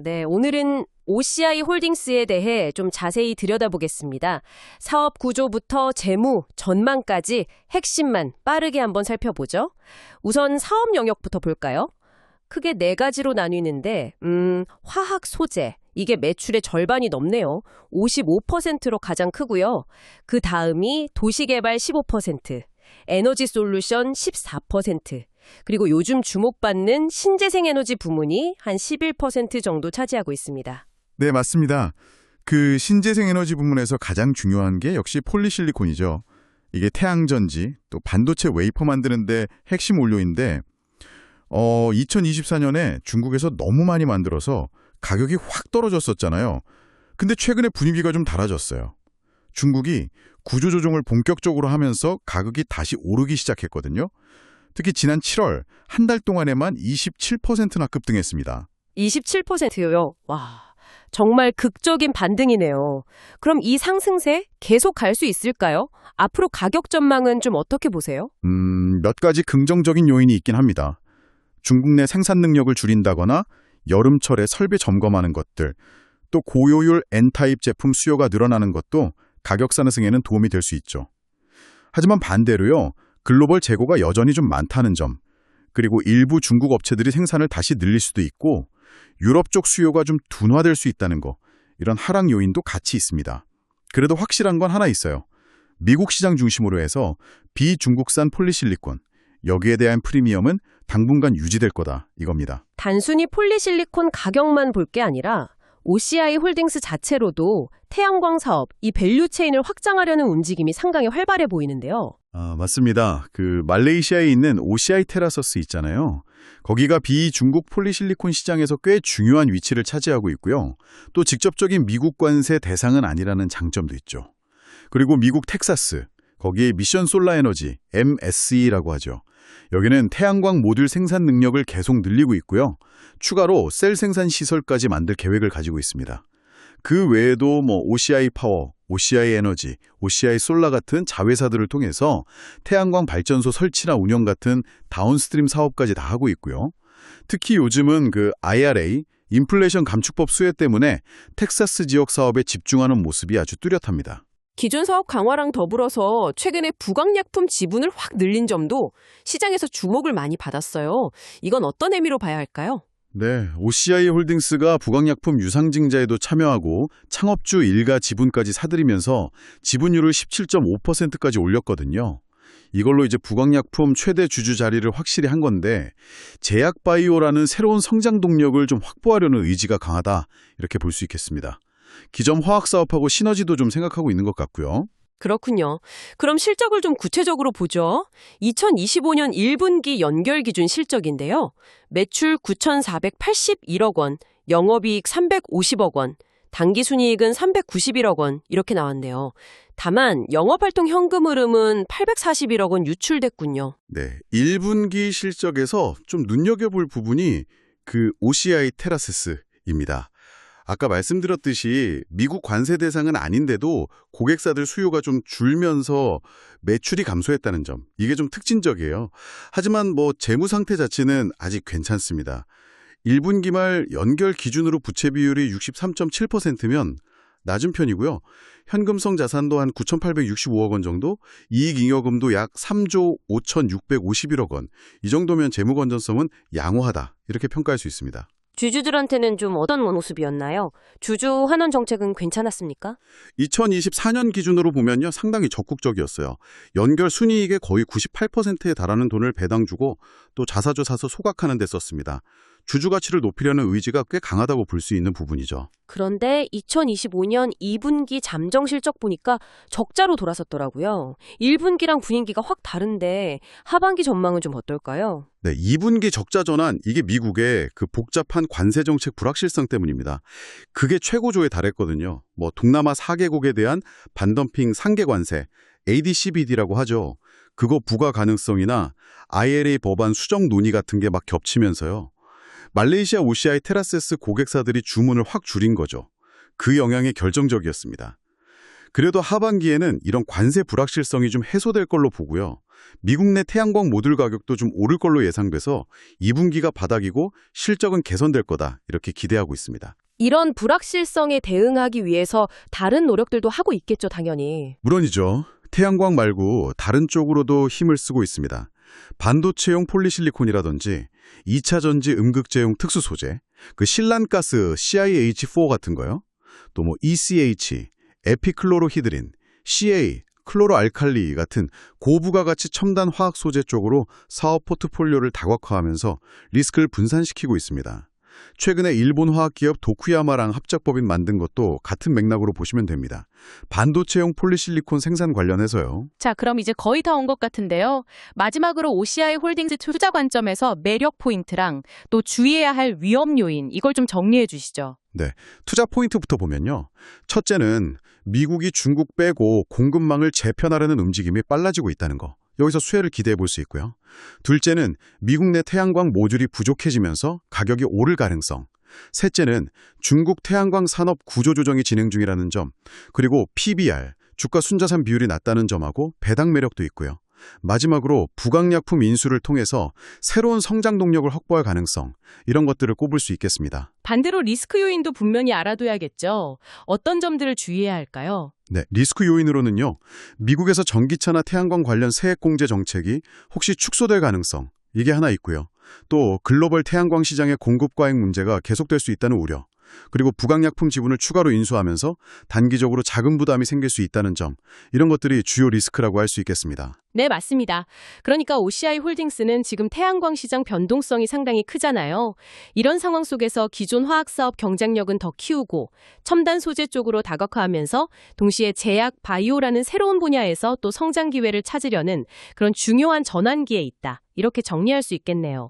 네, 오늘은 OCI 홀딩스에 대해 좀 자세히 들여다보겠습니다. 사업 구조부터 재무, 전망까지 핵심만 빠르게 한번 살펴보죠. 우선 사업 영역부터 볼까요? 크게 네 가지로 나뉘는데 화학 소재, 이게 매출의 절반이 넘네요. 55%로 가장 크고요. 그 다음이 도시개발 15%, 에너지 솔루션 14%, 그리고 요즘 주목받는 신재생 에너지 부문이 한 11% 정도 차지하고 있습니다. 네, 맞습니다. 그 신재생 에너지 부문에서 가장 중요한 게 역시 폴리실리콘이죠. 이게 태양전지, 또 반도체 웨이퍼 만드는데 핵심 원료인데 2024년에 중국에서 너무 많이 만들어서 가격이 확 떨어졌었잖아요. 근데 최근에 분위기가 좀 달라졌어요. 중국이 구조조정을 본격적으로 하면서 가격이 다시 오르기 시작했거든요. 특히 지난 7월 한 달 동안에만 27%나 급등했습니다. 27%요? 와, 정말 극적인 반등이네요. 그럼 이 상승세 계속 갈 수 있을까요? 앞으로 가격 전망은 좀 어떻게 보세요? 몇 가지 긍정적인 요인이 있긴 합니다. 중국 내 생산 능력을 줄인다거나 여름철에 설비 점검하는 것들, 또 고효율 N타입 제품 수요가 늘어나는 것도 가격 상승에는 도움이 될 수 있죠. 하지만 반대로요, 글로벌 재고가 여전히 좀 많다는 점, 그리고 일부 중국 업체들이 생산을 다시 늘릴 수도 있고 유럽 쪽 수요가 좀 둔화될 수 있다는 거, 이런 하락 요인도 같이 있습니다. 그래도 확실한 건 하나 있어요. 미국 시장 중심으로 해서 비중국산 폴리실리콘, 여기에 대한 프리미엄은 당분간 유지될 거다, 이겁니다. 단순히 폴리실리콘 가격만 볼 게 아니라 OCI 홀딩스 자체로도 태양광 사업, 이 밸류체인을 확장하려는 움직임이 상당히 활발해 보이는데요. 맞습니다. 그 말레이시아에 있는 OCI 테라서스 있잖아요. 거기가 비중국 폴리실리콘 시장에서 꽤 중요한 위치를 차지하고 있고요. 또 직접적인 미국 관세 대상은 아니라는 장점도 있죠. 그리고 미국 텍사스, 거기에 미션 솔라 에너지, MSE라고 하죠. 여기는 태양광 모듈 생산 능력을 계속 늘리고 있고요. 추가로 셀 생산 시설까지 만들 계획을 가지고 있습니다. 그 외에도 OCI 파워, OCI 에너지, OCI 솔라 같은 자회사들을 통해서 태양광 발전소 설치나 운영 같은 다운스트림 사업까지 다 하고 있고요. 특히 요즘은 그 IRA, 인플레이션 감축법 수혜 때문에 텍사스 지역 사업에 집중하는 모습이 아주 뚜렷합니다. 기존 사업 강화랑 더불어서 최근에 부광약품 지분을 확 늘린 점도 시장에서 주목을 많이 받았어요. 이건 어떤 의미로 봐야 할까요? 네, OCI 홀딩스가 부광약품 유상증자에도 참여하고 창업주 일가 지분까지 사들이면서 지분율을 17.5%까지 올렸거든요. 이걸로 이제 부광약품 최대 주주 자리를 확실히 한 건데 제약바이오라는 새로운 성장 동력을 좀 확보하려는 의지가 강하다, 이렇게 볼 수 있겠습니다. 기존 화학사업하고 시너지도 좀 생각하고 있는 것 같고요. 그렇군요. 그럼 실적을 좀 구체적으로 보죠. 2025년 1분기 연결 기준 실적인데요. 매출 9,481억 원, 영업이익 350억 원, 당기순이익은 391억 원 이렇게 나왔네요. 다만 영업활동 현금 흐름은 841억 원 유출됐군요. 네, 1분기 실적에서 좀 눈여겨볼 부분이 그 OCI 테라세스입니다. 아까 말씀드렸듯이 미국 관세 대상은 아닌데도 고객사들 수요가 좀 줄면서 매출이 감소했다는 점, 이게 좀 특징적이에요. 하지만 재무 상태 자체는 아직 괜찮습니다. 1분기 말 연결 기준으로 부채 비율이 63.7%면 낮은 편이고요. 현금성 자산도 한 9,865억 원 정도, 이익잉여금도 약 3조 5,651억 원, 이 정도면 재무 건전성은 양호하다, 이렇게 평가할 수 있습니다. 주주들한테는 좀 어떤 모습이었나요? 주주 환원 정책은 괜찮았습니까? 2024년 기준으로 보면요, 상당히 적극적이었어요. 연결 순이익의 거의 98%에 달하는 돈을 배당 주고 또 자사주 사서 소각하는 데 썼습니다. 주주 가치를 높이려는 의지가 꽤 강하다고 볼 수 있는 부분이죠. 그런데 2025년 2분기 잠정 실적 보니까 적자로 돌아섰더라고요. 1분기랑 분위기가 확 다른데 하반기 전망은 좀 어떨까요? 네, 2분기 적자 전환, 이게 미국의 그 복잡한 관세 정책 불확실성 때문입니다. 그게 최고조에 달했거든요. 동남아 4개국에 대한 반덤핑 상계 관세, AD/CVD라고 하죠. 그거 부과 가능성이나 IRA 법안 수정 논의 같은 게 막 겹치면서요. 말레이시아 OCI 테라세스 고객사들이 주문을 확 줄인 거죠. 그 영향이 결정적이었습니다. 그래도 하반기에는 이런 관세 불확실성이 좀 해소될 걸로 보고요. 미국 내 태양광 모듈 가격도 좀 오를 걸로 예상돼서 2분기가 바닥이고 실적은 개선될 거다 이렇게 기대하고 있습니다. 이런 불확실성에 대응하기 위해서 다른 노력들도 하고 있겠죠, 당연히. 물론이죠. 태양광 말고 다른 쪽으로도 힘을 쓰고 있습니다. 반도체용 폴리실리콘이라든지 2차 전지 음극재용 특수 소재, 그 실란가스 CIH4 같은 거요. 또 뭐 ECH, 에피클로로히드린, CA, 클로로알칼리 같은 고부가가치 첨단 화학 소재 쪽으로 사업 포트폴리오를 다각화하면서 리스크를 분산시키고 있습니다. 최근에 일본 화학기업 도쿠야마랑 합작법인 만든 것도 같은 맥락으로 보시면 됩니다. 반도체용 폴리실리콘 생산 관련해서요. 자, 그럼 이제 거의 다 온 것 같은데요. 마지막으로 OCI 홀딩스 투자 관점에서 매력 포인트랑 또 주의해야 할 위험 요인, 이걸 좀 정리해 주시죠. 네, 투자 포인트부터 보면요. 첫째는 미국이 중국 빼고 공급망을 재편하려는 움직임이 빨라지고 있다는 거. 여기서 수혜를 기대해 볼 수 있고요. 둘째는 미국 내 태양광 모듈이 부족해지면서 가격이 오를 가능성. 셋째는 중국 태양광 산업 구조 조정이 진행 중이라는 점. 그리고 PBR, 주가 순자산 비율이 낮다는 점하고 배당 매력도 있고요. 마지막으로 부강약품 인수를 통해서 새로운 성장 동력을 확보할 가능성, 이런 것들을 꼽을 수 있겠습니다. 반대로 리스크 요인도 분명히 알아둬야겠죠. 어떤 점들을 주의해야 할까요? 네, 리스크 요인으로는요. 미국에서 전기차나 태양광 관련 세액 공제 정책이 혹시 축소될 가능성, 이게 하나 있고요. 또 글로벌 태양광 시장의 공급 과잉 문제가 계속될 수 있다는 우려. 그리고 부강약품 지분을 추가로 인수하면서 단기적으로 자금 부담이 생길 수 있다는 점, 이런 것들이 주요 리스크라고 할 수 있겠습니다. 네, 맞습니다. 그러니까 OCI 홀딩스는 지금 태양광 시장 변동성이 상당히 크잖아요. 이런 상황 속에서 기존 화학사업 경쟁력은 더 키우고 첨단 소재 쪽으로 다각화하면서 동시에 제약, 바이오라는 새로운 분야에서 또 성장 기회를 찾으려는 그런 중요한 전환기에 있다. 이렇게 정리할 수 있겠네요.